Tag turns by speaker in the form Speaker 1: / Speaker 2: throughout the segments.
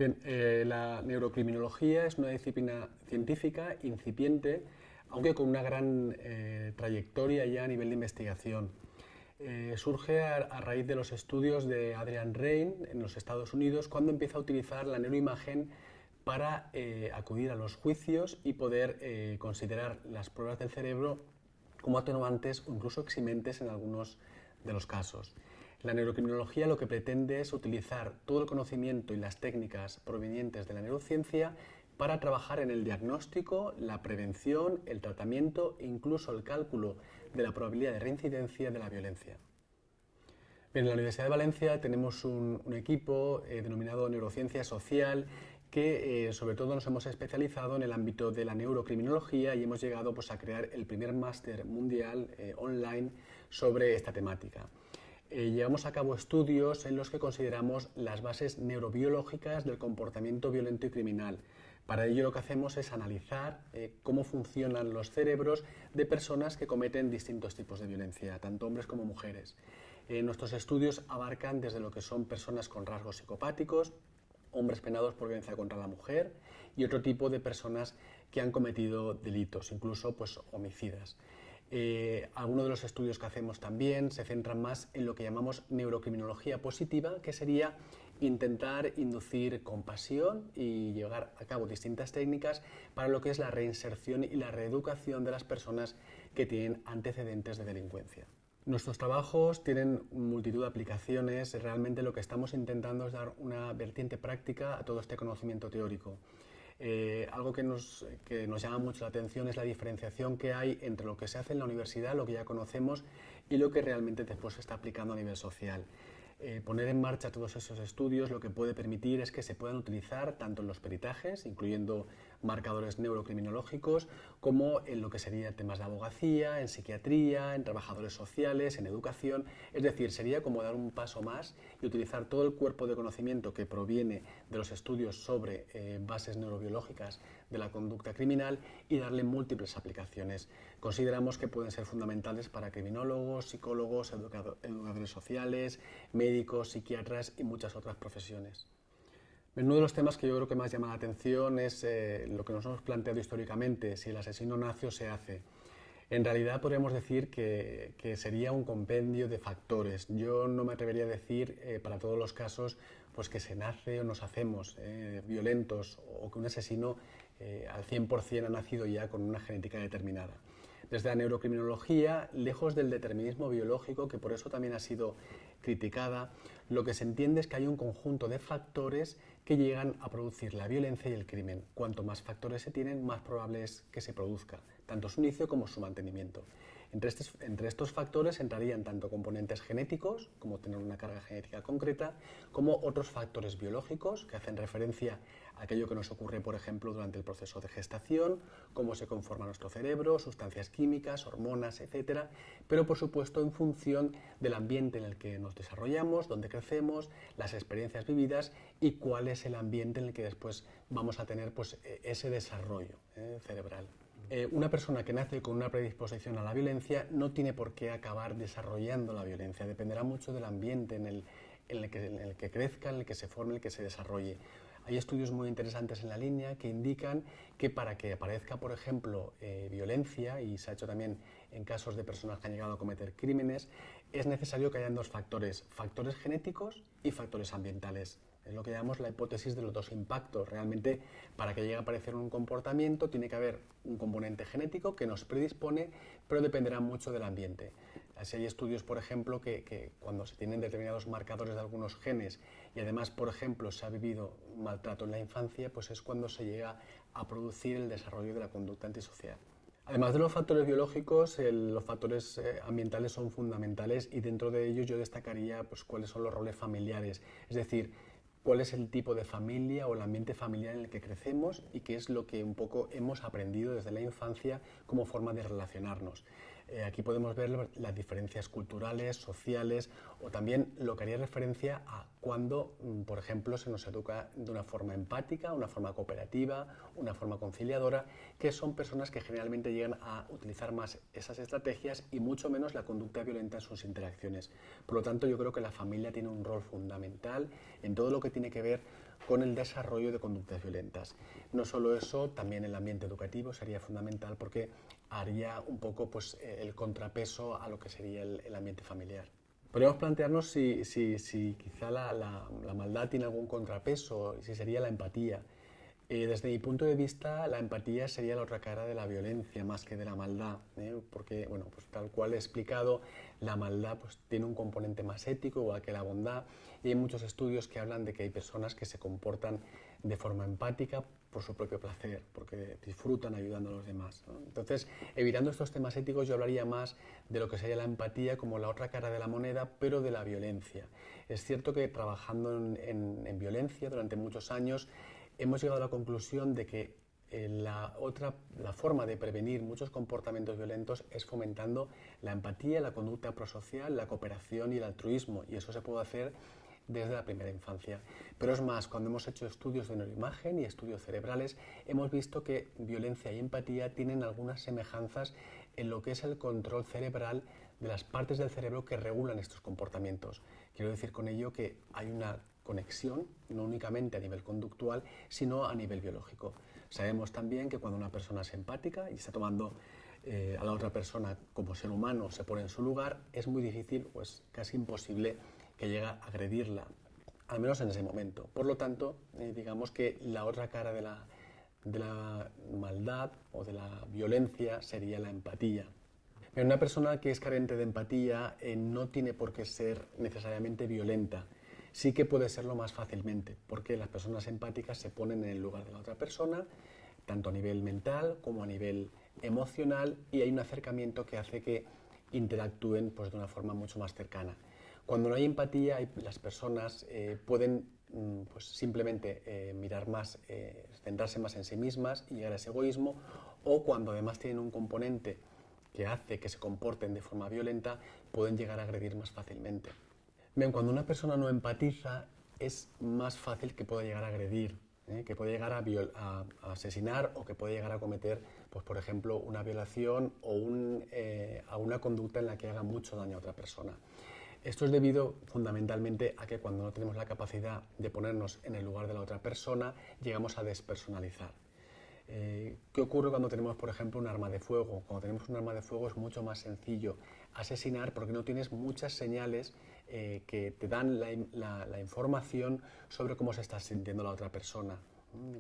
Speaker 1: Bien, la neurocriminología es una disciplina científica incipiente, aunque con una gran trayectoria ya a nivel de investigación. Surge a raíz de los estudios de Adrian Raine en los Estados Unidos, cuando empieza a utilizar la neuroimagen para acudir a los juicios y poder considerar las pruebas del cerebro como atenuantes o incluso eximentes en algunos de los casos. La neurocriminología lo que pretende es utilizar todo el conocimiento y las técnicas provenientes de la neurociencia para trabajar en el diagnóstico, la prevención, el tratamiento e incluso el cálculo de la probabilidad de reincidencia de la violencia. Bien, en la Universidad de Valencia tenemos un equipo denominado Neurociencia Social que sobre todo nos hemos especializado en el ámbito de la neurocriminología y hemos llegado pues, a crear el primer máster mundial online sobre esta temática. Llevamos a cabo estudios en los que consideramos las bases neurobiológicas del comportamiento violento y criminal. Para ello lo que hacemos es analizar cómo funcionan los cerebros de personas que cometen distintos tipos de violencia, tanto hombres como mujeres. Nuestros estudios abarcan desde lo que son personas con rasgos psicopáticos, hombres penados por violencia contra la mujer y otro tipo de personas que han cometido delitos, incluso pues, homicidas. Algunos de los estudios que hacemos también se centran más en lo que llamamos neurocriminología positiva, que sería intentar inducir compasión y llevar a cabo distintas técnicas para lo que es la reinserción y la reeducación de las personas que tienen antecedentes de delincuencia. Nuestros trabajos tienen multitud de aplicaciones, realmente lo que estamos intentando es dar una vertiente práctica a todo este conocimiento teórico. Algo que nos llama mucho la atención es la diferenciación que hay entre lo que se hace en la universidad, lo que ya conocemos, y lo que realmente después se está aplicando a nivel social. Poner en marcha todos esos estudios lo que puede permitir es que se puedan utilizar tanto en los peritajes, incluyendo marcadores neurocriminológicos, como en lo que sería temas de abogacía, en psiquiatría, en trabajadores sociales, en educación. Es decir, sería como dar un paso más y utilizar todo el cuerpo de conocimiento que proviene de los estudios sobre bases neurobiológicas de la conducta criminal y darle múltiples aplicaciones. Consideramos que pueden ser fundamentales para criminólogos, psicólogos, educadores sociales, médicos, psiquiatras y muchas otras profesiones. Uno de los temas que yo creo que más llama la atención es lo que nos hemos planteado históricamente, si el asesino nace o se hace. En realidad podríamos decir que sería un compendio de factores. Yo no me atrevería a decir para todos los casos pues que se nace o nos hacemos violentos o que un asesino al 100% ha nacido ya con una genética determinada. Desde la neurocriminología, lejos del determinismo biológico, que por eso también ha sido criticada, lo que se entiende es que hay un conjunto de factores que llegan a producir la violencia y el crimen. Cuanto más factores se tienen, más probable es que se produzca, tanto su inicio como su mantenimiento. Entre estos factores entrarían tanto componentes genéticos, como tener una carga genética concreta, como otros factores biológicos que hacen referencia a aquello que nos ocurre, por ejemplo, durante el proceso de gestación, cómo se conforma nuestro cerebro, sustancias químicas, hormonas, etc. Pero, por supuesto, en función del ambiente en el que nos desarrollamos, donde crecemos, las experiencias vividas y cuál es el ambiente en el que después vamos a tener pues, ese desarrollo cerebral. Una persona que nace con una predisposición a la violencia no tiene por qué acabar desarrollando la violencia, dependerá mucho del ambiente en el que crezca, en el que se forme, en el que se desarrolle. Hay estudios muy interesantes en la línea que indican que para que aparezca, por ejemplo, violencia, y se ha hecho también en casos de personas que han llegado a cometer crímenes, es necesario que hayan dos factores, factores genéticos y factores ambientales. Es lo que llamamos la hipótesis de los dos impactos. Realmente, para que llegue a aparecer un comportamiento, tiene que haber un componente genético que nos predispone, pero dependerá mucho del ambiente. Así hay estudios, por ejemplo, que cuando se tienen determinados marcadores de algunos genes y además, por ejemplo, se ha vivido maltrato en la infancia, pues es cuando se llega a producir el desarrollo de la conducta antisocial. Además de los factores biológicos, los factores ambientales son fundamentales y dentro de ellos yo destacaría pues, cuáles son los roles familiares, es decir, cuál es el tipo de familia o el ambiente familiar en el que crecemos y qué es lo que un poco hemos aprendido desde la infancia como forma de relacionarnos. Aquí podemos ver las diferencias culturales, sociales o también lo que haría referencia a cuando, por ejemplo, se nos educa de una forma empática, una forma cooperativa, una forma conciliadora, que son personas que generalmente llegan a utilizar más esas estrategias y mucho menos la conducta violenta en sus interacciones. Por lo tanto, yo creo que la familia tiene un rol fundamental en todo lo que tiene que ver con el desarrollo de conductas violentas. No solo eso, también el ambiente educativo sería fundamental porque haría un poco pues, el contrapeso a lo que sería el ambiente familiar. Podríamos plantearnos si quizá la maldad tiene algún contrapeso, si sería la empatía. Desde mi punto de vista, la empatía sería la otra cara de la violencia más que de la maldad, porque, bueno, pues tal cual he explicado, la maldad pues, tiene un componente más ético, igual que la bondad, y hay muchos estudios que hablan de que hay personas que se comportan de forma empática por su propio placer, porque disfrutan ayudando a los demás, ¿no? Entonces, evitando estos temas éticos, yo hablaría más de lo que sería la empatía como la otra cara de la moneda, pero de la violencia. Es cierto que trabajando en violencia durante muchos años, hemos llegado a la conclusión de que la forma de prevenir muchos comportamientos violentos es fomentando la empatía, la conducta prosocial, la cooperación y el altruismo, y eso se puede hacer desde la primera infancia. Pero es más, cuando hemos hecho estudios de neuroimagen y estudios cerebrales, hemos visto que violencia y empatía tienen algunas semejanzas en lo que es el control cerebral de las partes del cerebro que regulan estos comportamientos. Quiero decir con ello que hay una conexión, no únicamente a nivel conductual, sino a nivel biológico. Sabemos también que cuando una persona es empática y está tomando a la otra persona como ser humano, se pone en su lugar, es muy difícil, pues casi imposible, que llegue a agredirla, al menos en ese momento. Por lo tanto, digamos que la otra cara de la maldad o de la violencia sería la empatía. Pero una persona que es carente de empatía no tiene por qué ser necesariamente violenta. Sí que puede serlo más fácilmente, porque las personas empáticas se ponen en el lugar de la otra persona, tanto a nivel mental como a nivel emocional, y hay un acercamiento que hace que interactúen pues, de una forma mucho más cercana. Cuando no hay empatía, las personas pueden pues, simplemente mirar más, centrarse más en sí mismas y llegar a ese egoísmo, o cuando además tienen un componente que hace que se comporten de forma violenta, pueden llegar a agredir más fácilmente. Bien, cuando una persona no empatiza, es más fácil que pueda llegar a agredir, que puede llegar a asesinar o que puede llegar a cometer, pues, por ejemplo, una violación o a una conducta en la que haga mucho daño a otra persona. Esto es debido fundamentalmente a que cuando no tenemos la capacidad de ponernos en el lugar de la otra persona, llegamos a despersonalizar. ¿Qué ocurre cuando tenemos, por ejemplo, un arma de fuego? Cuando tenemos un arma de fuego es mucho más sencillo asesinar porque no tienes muchas señales que te dan la información sobre cómo se está sintiendo la otra persona.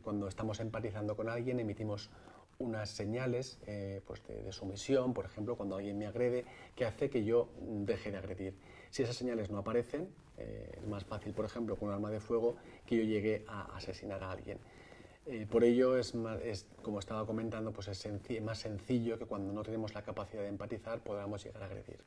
Speaker 1: Cuando estamos empatizando con alguien emitimos unas señales pues de sumisión, por ejemplo, cuando alguien me agrede, que hace que yo deje de agredir. Si esas señales no aparecen, es más fácil, por ejemplo, con un arma de fuego, que yo llegue a asesinar a alguien. Por ello, como estaba comentando, pues es más sencillo que cuando no tenemos la capacidad de empatizar podamos llegar a agredir.